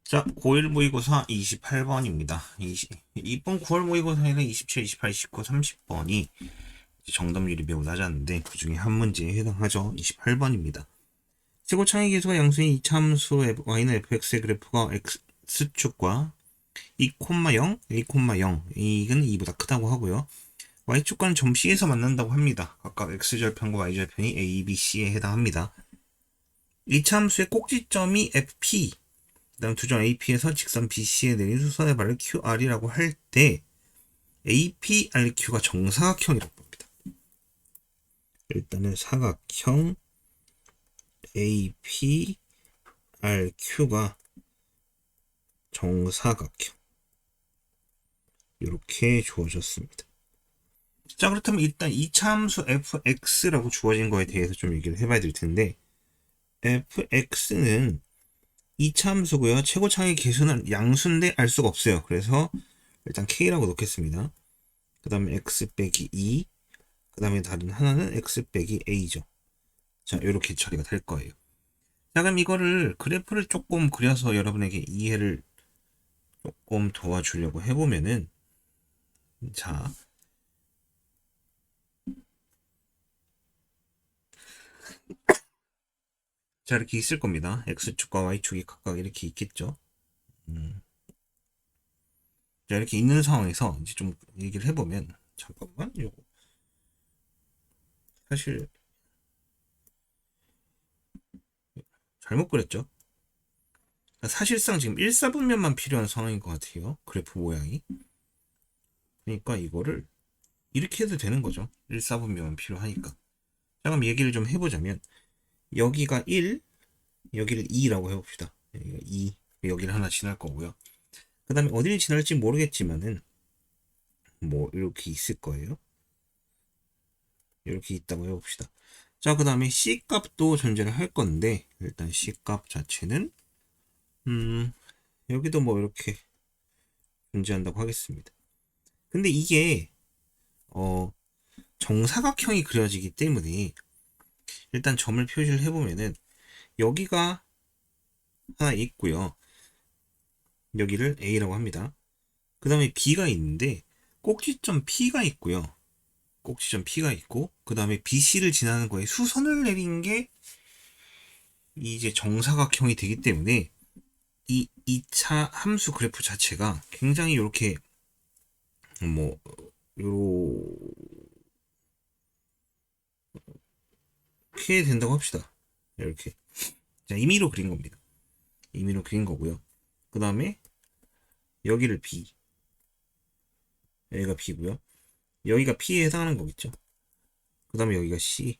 자, 고1 모의고사 28번입니다. 이번 9월 모의고사에는 27, 28, 29, 30번이 정답률이 매우 낮았는데 그 중에 한 문제에 해당하죠. 28번입니다. 최고차이 계수가 양수인 이차함수 y는 fx의 그래프가 x축과 2,0, a,0 이건 2보다 크다고 하고요. y축과는 점 C에서 만난다고 합니다. 각각 x절편과 y절편이 a, b, c에 해당합니다. 이차함수의 꼭지점이 fp, 그 다음 두 점 AP에서 직선 BC에 내린 수선의 발을 QR이라고 할 때 APRQ가 정사각형이라고 봅니다. 일단은 사각형 APRQ가 정사각형 이렇게 주어졌습니다. 자, 그렇다면 일단 이차함수 fx라고 주어진 거에 대해서 좀 얘기를 해봐야 될 텐데, fx는 이차함수고요. 최고차이 계수는 양수인데 알 수가 없어요. 그래서 일단 k라고 놓겠습니다. 그 다음에 x 빼기 2, 그 다음에 다른 하나는 x 빼기 a죠. 자, 이렇게 처리가 될 거예요. 자, 그럼 이거를 그래프를 조금 그려서 여러분에게 이해를 조금 도와주려고 해보면은, 자, 자, 이렇게 있을 겁니다. x축과 y축이 각각 이렇게 있겠죠. 자, 이렇게 있는 상황에서 이제 좀 얘기를 해보면, 잠깐만, 요거. 사실, 잘못 그렸죠? 사실상 지금 1사분면만 필요한 상황인 것 같아요. 그래프 모양이. 그러니까 이거를 이렇게 해도 되는 거죠. 1사분면만 필요하니까. 자, 그럼 얘기를 좀 해보자면, 여기가 1, 여기를 2라고 해봅시다. 여기가 2, 여기를 하나 지날 거고요. 그 다음에 어디를 지날지 모르겠지만은, 뭐, 이렇게 있을 거예요. 이렇게 있다고 해봅시다. 자, 그 다음에 C 값도 존재를 할 건데, 일단 C 값 자체는, 여기도 뭐 이렇게 존재한다고 하겠습니다. 근데 이게, 정사각형이 그려지기 때문에, 일단 점을 표시를 해보면은, 여기가 하나 있고요. 여기를 A라고 합니다. 그 다음에 B가 있는데, 꼭지점 P가 있고요. 꼭지점 P가 있고, 그 다음에 BC를 지나는 거에 수선을 내린 게 이제 정사각형이 되기 때문에 이 2차 함수 그래프 자체가 굉장히 이렇게 뭐 요렇게 된다고 합시다. 이렇게. 자, 임의로 그린 겁니다. 임의로 그린 거고요. 그 다음에 여기를 B, 여기가 B고요. 여기가 P에 해당하는 거겠죠. 그 다음에 여기가 C,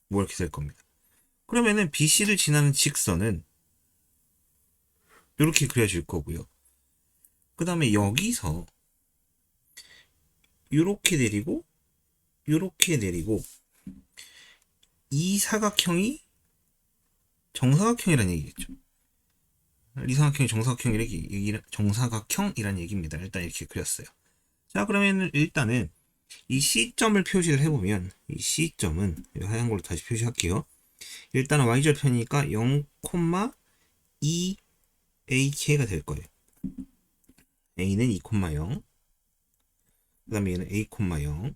뭐 이렇게 될 겁니다. 그러면은 BC를 지나는 직선은 이렇게 그려질 거고요. 그 다음에 여기서 이렇게 내리고 이렇게 내리고 이 사각형이 정사각형이라는 얘기겠죠. 이 사각형이 정사각형이라는 얘기입니다. 일단 이렇게 그렸어요. 자, 그러면 일단은 이 C점을 표시를 해보면 이 C점은 하얀 걸로 다시 표시할게요. 일단은 y절편이니까 0,2ak가 될 거예요. a는 2,0, 그 다음에 얘는 a,0,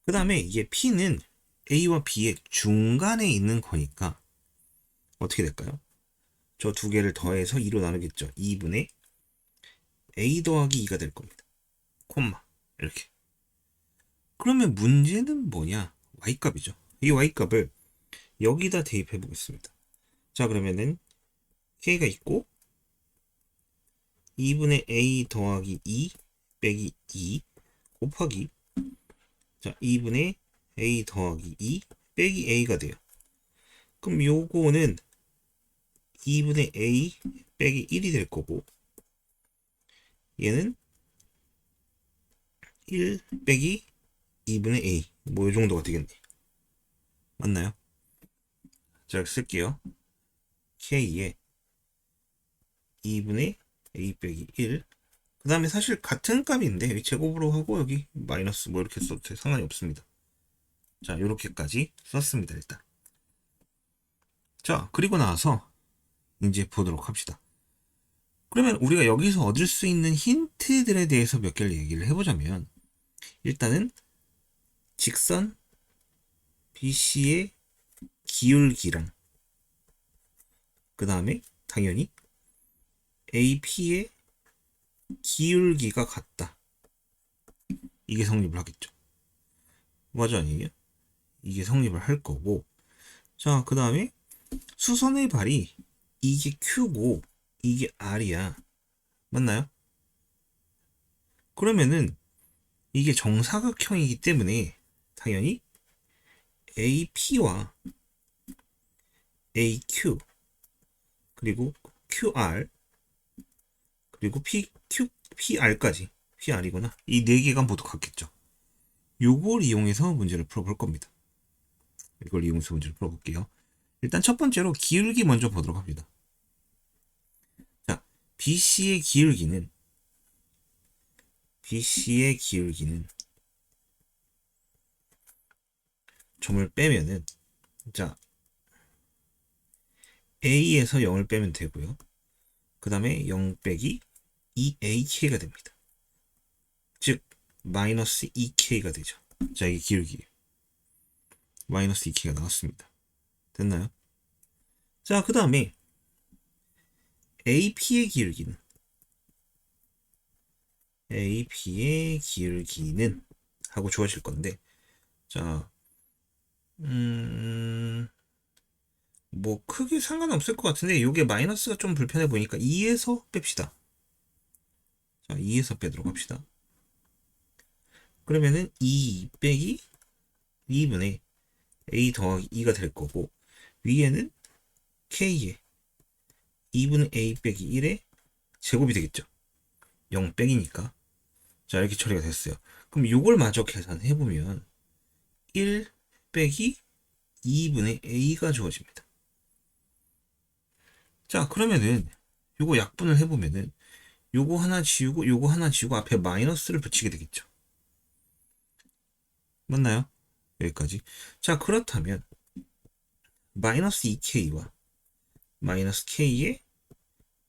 그 다음에 이게 p는 a와 b의 중간에 있는 거니까 어떻게 될까요? 저 두 개를 더해서 2로 나누겠죠. 2분의 a 더하기 2가 될 겁니다. 콤마 이렇게. 그러면 문제는 뭐냐? y값이죠. 이 y값을 여기다 대입해 보겠습니다. 자, 그러면은 k가 있고 2분의 a 더하기 2 빼기 2 곱하기, 자, 2분의 a 더하기 2 빼기 a가 돼요. 그럼 요거는 2분의 a 빼기 1이 될 거고, 얘는 1 빼기 2분의 a, 뭐 요 정도가 되겠네. 맞나요? 자, 쓸게요. k에 2분의 a 빼기 1. 그 다음에 사실 같은 값인데 여기 제곱으로 하고 여기 마이너스 뭐 이렇게 써도 상관이 없습니다. 자, 이렇게까지 썼습니다. 일단. 자, 그리고 나서 이제 보도록 합시다. 그러면 우리가 여기서 얻을 수 있는 힌트들에 대해서 몇 개를 얘기를 해보자면, 일단은 직선 BC의 기울기랑, 그 다음에 당연히 AP의 기울기가 같다. 이게 성립을 하겠죠. 맞아, 아니에요? 이게 성립을 할 거고. 자, 그 다음에 수선의 발이 이게 Q고 이게 R이야. 맞나요? 그러면은 이게 정사각형이기 때문에 당연히 AP와 AQ 그리고 QR 그리고 PR까지 PR이구나. 이 네 개가 모두 같겠죠. 요걸 이용해서 문제를 풀어볼 겁니다. 이걸 이용해서 문제를 풀어볼게요. 일단 첫 번째로 기울기 먼저 보도록 합니다. 자, BC의 기울기는 점을 빼면은, 자, A에서 0을 빼면 되고요. 그 다음에 0 빼기 2AK가 됩니다. 즉 마이너스 2K가 되죠. 자, 이게 기울기예요. 마이너스 2K가 나왔습니다. 됐나요? 자, 그 다음에 AP의 기울기는 하고 주어질 건데, 자, 뭐 크게 상관없을 것 같은데 이게 마이너스가 좀 불편해 보니까 2에서 뺍시다. 자, 2에서 빼도록 합시다. 그러면은 2 빼기 2분의 A 더하기 2가 될 거고, 위에는 K의 2분의 A 빼기 1의 제곱이 되겠죠. 0 빼기니까. 자, 이렇게 처리가 됐어요. 그럼 이걸 마저 계산해보면 1 빼기 2분의 A가 주어집니다. 자, 그러면은 요거 약분을 해보면은 요거 하나 지우고 요거 하나 지우고 앞에 마이너스를 붙이게 되겠죠. 맞나요? 여기까지. 자, 그렇다면 마이너스 2K와 마이너스 K의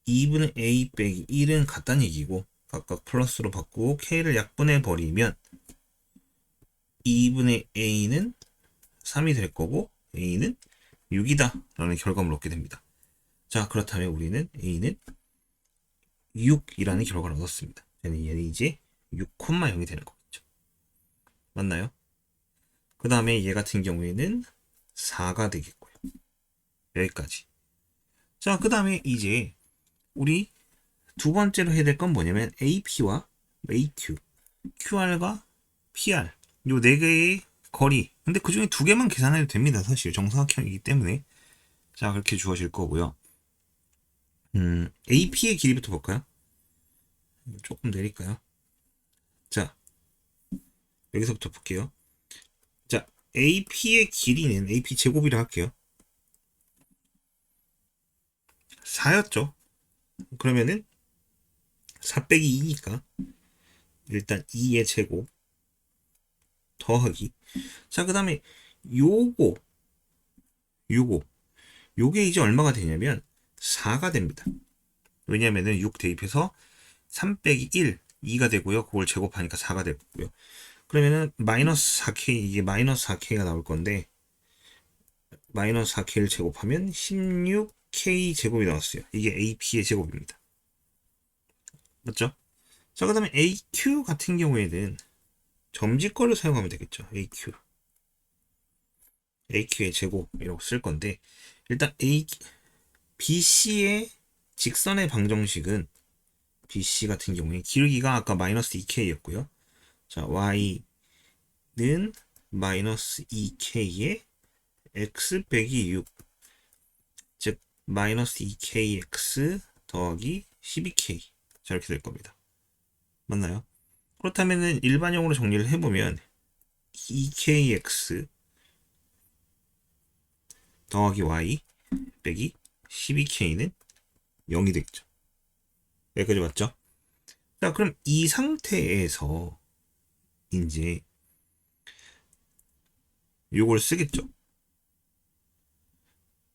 2분의 A 빼기 1은 같다는 얘기고, 각각 플러스로 바꾸고 K를 약분해 버리면 2분의 A는 3이 될 거고 A는 6이다 라는 결과물을 얻게 됩니다. 자, 그렇다면 우리는 A는 6이라는 결과를 얻었습니다. 얘는 이제 6,0이 되는 거겠죠. 맞나요? 그 다음에 얘 같은 경우에는 4가 되겠고요. 여기까지. 자, 그 다음에 이제 우리 두 번째로 해야 될 건 뭐냐면 AP와 AQ, QR과 PR 요 네 개의 거리. 근데 그 중에 두 개만 계산해도 됩니다. 사실 정사각형이기 때문에. 자, 그렇게 주어질 거고요. AP의 길이부터 볼까요? 조금 내릴까요? 자, 여기서부터 볼게요. 자, AP의 길이는 AP 제곱이라 할게요. 4였죠. 그러면은 4 빼기 2니까 일단 2의 제곱 더하기. 자, 그 다음에 요거 요거 요게 이제 얼마가 되냐면 4가 됩니다. 왜냐면은 6 대입해서 3 빼기 1 2가 되고요. 그걸 제곱하니까 4가 되고요. 그러면은 마이너스 4K, 이게 마이너스 4K가 나올 건데, 마이너스 4K를 제곱하면 16K 제곱이 나왔어요. 이게 AP의 제곱입니다. 맞죠? 자, 그 다음에 AQ 같은 경우에는 점집거를 사용하면 되겠죠. AQ의 제곱이라고 쓸 건데, 일단 BC의 직선의 방정식은 BC 같은 경우에 기울기가 아까 마이너스 2K였고요. 자, Y는 마이너스 2K의 X 빼기 6, 즉 마이너스 2kx 더하기 12k. 자, 이렇게 될 겁니다. 맞나요? 그렇다면 일반형으로 정리를 해보면 2kx 더하기 y 빼기 12k는 0이 되겠죠. 여기까지 맞죠? 자, 그럼 이 상태에서 이제 요걸 쓰겠죠.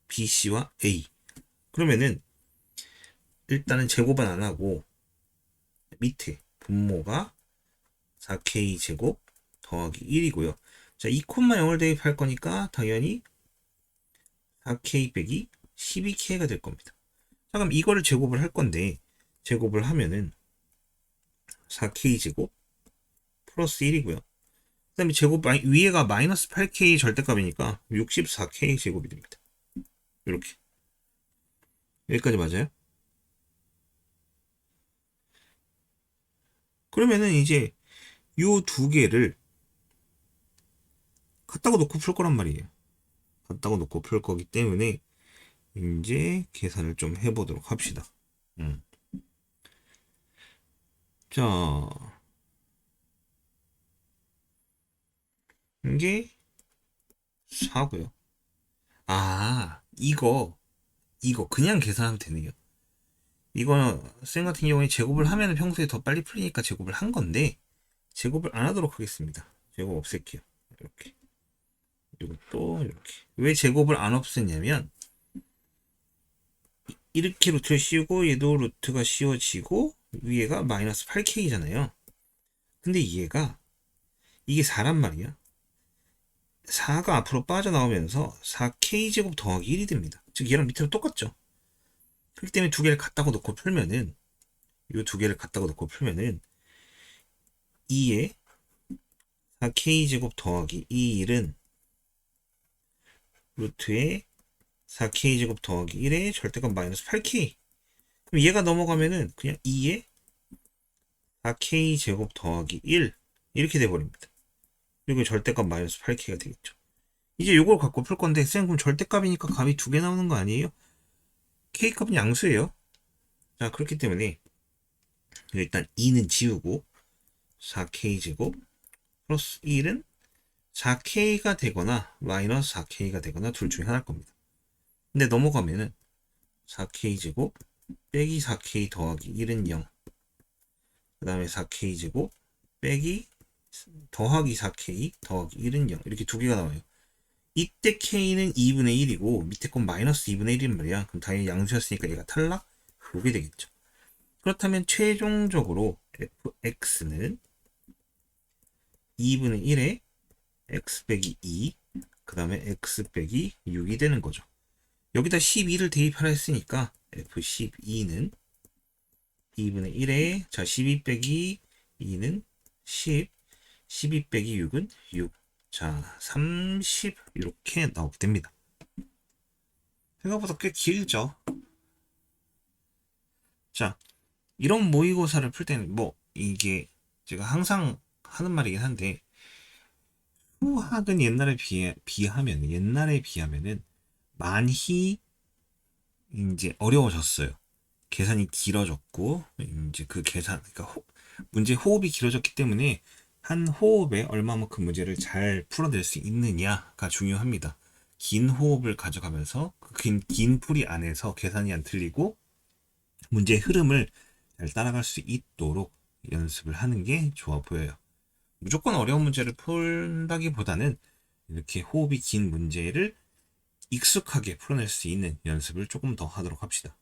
BC와 A. 그러면은 일단은 제곱은 안 하고 밑에 분모가 4k 제곱 더하기 1이고요. 자, 2,0을 대입할 거니까 당연히 4k 빼기 12k가 될 겁니다. 자, 그럼 이거를 제곱을 할 건데 제곱을 하면은 4k 제곱 플러스 1이고요. 그 다음에 제곱 위에가 마이너스 8k 절대값이니까 64k 제곱이 됩니다. 이렇게 여기까지 맞아요? 그러면은 이제 요 두 개를 갖다가 놓고 풀 거란 말이에요. 갖다가 놓고 풀 거기 때문에 이제 계산을 좀 해보도록 합시다. 자, 이게 4고요. 아, 이거 그냥 계산하면 되네요. 이거는 쌤 같은 경우에 제곱을 하면 평소에 더 빨리 풀리니까 제곱을 한 건데 제곱을 안 하도록 하겠습니다. 제곱 없앨게요. 이렇게. 이것도 이렇게. 왜 제곱을 안 없앴냐면 이렇게 루트를 씌우고 얘도 루트가 씌워지고 위에가 마이너스 8k잖아요. 근데 얘가 이게 4란 말이야. 4가 앞으로 빠져나오면서 4k제곱 더하기 1이 됩니다. 즉 얘랑 밑으로 똑같죠. 그렇기 때문에 두 개를 갖다가 놓고 풀면은 이 두 개를 갖다가 놓고 풀면은 2에 4k제곱 더하기 1은 루트에 4k제곱 더하기 1의 절대값 마이너스 8k. 그럼 얘가 넘어가면은 그냥 2에 4k제곱 더하기 1 이렇게 돼버립니다. 그리고 절대값 마이너스 8k가 되겠죠. 이제 요걸 갖고 풀 건데 쌤 그럼 절대값이니까 값이 두 개 나오는 거 아니에요? k값은 양수예요. 자, 그렇기 때문에 일단 2는 지우고 4k제곱 플러스 1은 4k가 되거나 마이너스 4k가 되거나 둘 중에 하나일 겁니다. 근데 넘어가면은 4k제곱 빼기 4k 더하기 1은 0. 그 다음에 4k제곱 빼기 더하기 4k 더하기 1은 0. 이렇게 두 개가 나와요. 이때 k는 2분의 1이고 밑에 건 마이너스 2분의 1인 말이야. 그럼 당연히 양수였으니까 얘가 탈락? 그게 되겠죠. 그렇다면 최종적으로 fx는 2분의 1에 x 빼기 2, 그 다음에 x 빼기 6이 되는 거죠. 여기다 12를 대입하라 했으니까 f12는 2분의 1에 자 12 빼기 2는 10, 12 빼기 6은 6. 자, 30 이렇게 나오게 됩니다. 생각보다 꽤 길죠. 자, 이런 모의고사를 풀 때는 뭐 이게 제가 항상 하는 말이긴 한데 수학은 옛날에 비하면은 많이 이제 어려워졌어요. 계산이 길어졌고 이제 그 계산 그러니까 문제 호흡이 길어졌기 때문에 한 호흡에 얼마만큼 문제를 잘 풀어낼 수 있느냐가 중요합니다. 긴 호흡을 가져가면서 그 긴 풀이 안에서 계산이 안 틀리고 문제의 흐름을 잘 따라갈 수 있도록 연습을 하는 게 좋아 보여요. 무조건 어려운 문제를 푼다기보다는 이렇게 호흡이 긴 문제를 익숙하게 풀어낼 수 있는 연습을 조금 더 하도록 합시다.